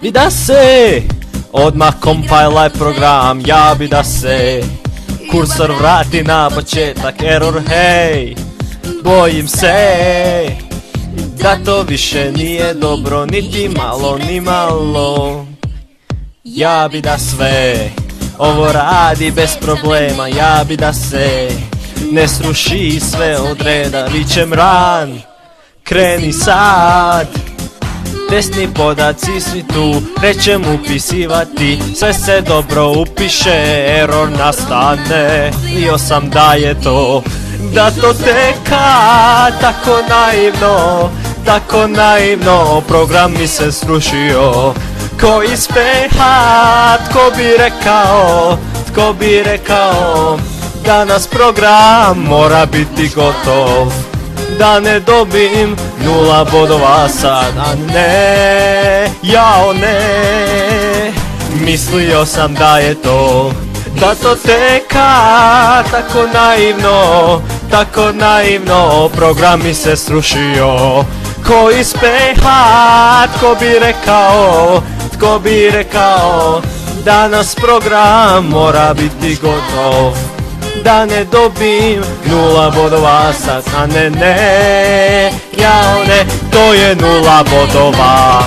bi da se odmah compile program, ja bi da se kursor vrati na početak, error hej, bojim se da to više nije dobro, niti malo, ni malo. Ja bi da sve ovo radi bez problema, ja bi da se ne sruši sve od reda, vičem ran, kreni sad. Desni podaci svi tu, krećem upisivati, sve se dobro upiše, error nastane. Htio sam da je to, da to teka, tako naivno, program mi se srušio. Ko iz peha, tko bi rekao, danas program mora biti gotov. Da ne dobim 0 bodova sad, a ne, jao ne. Mislio sam da je to, da to teka, tako naivno, program mi se srušio. Ko iz peha, tko bi rekao, danas program mora biti gotov. Da ne dobim 0 bodova sad, a ne, jao ne, to je 0 bodova.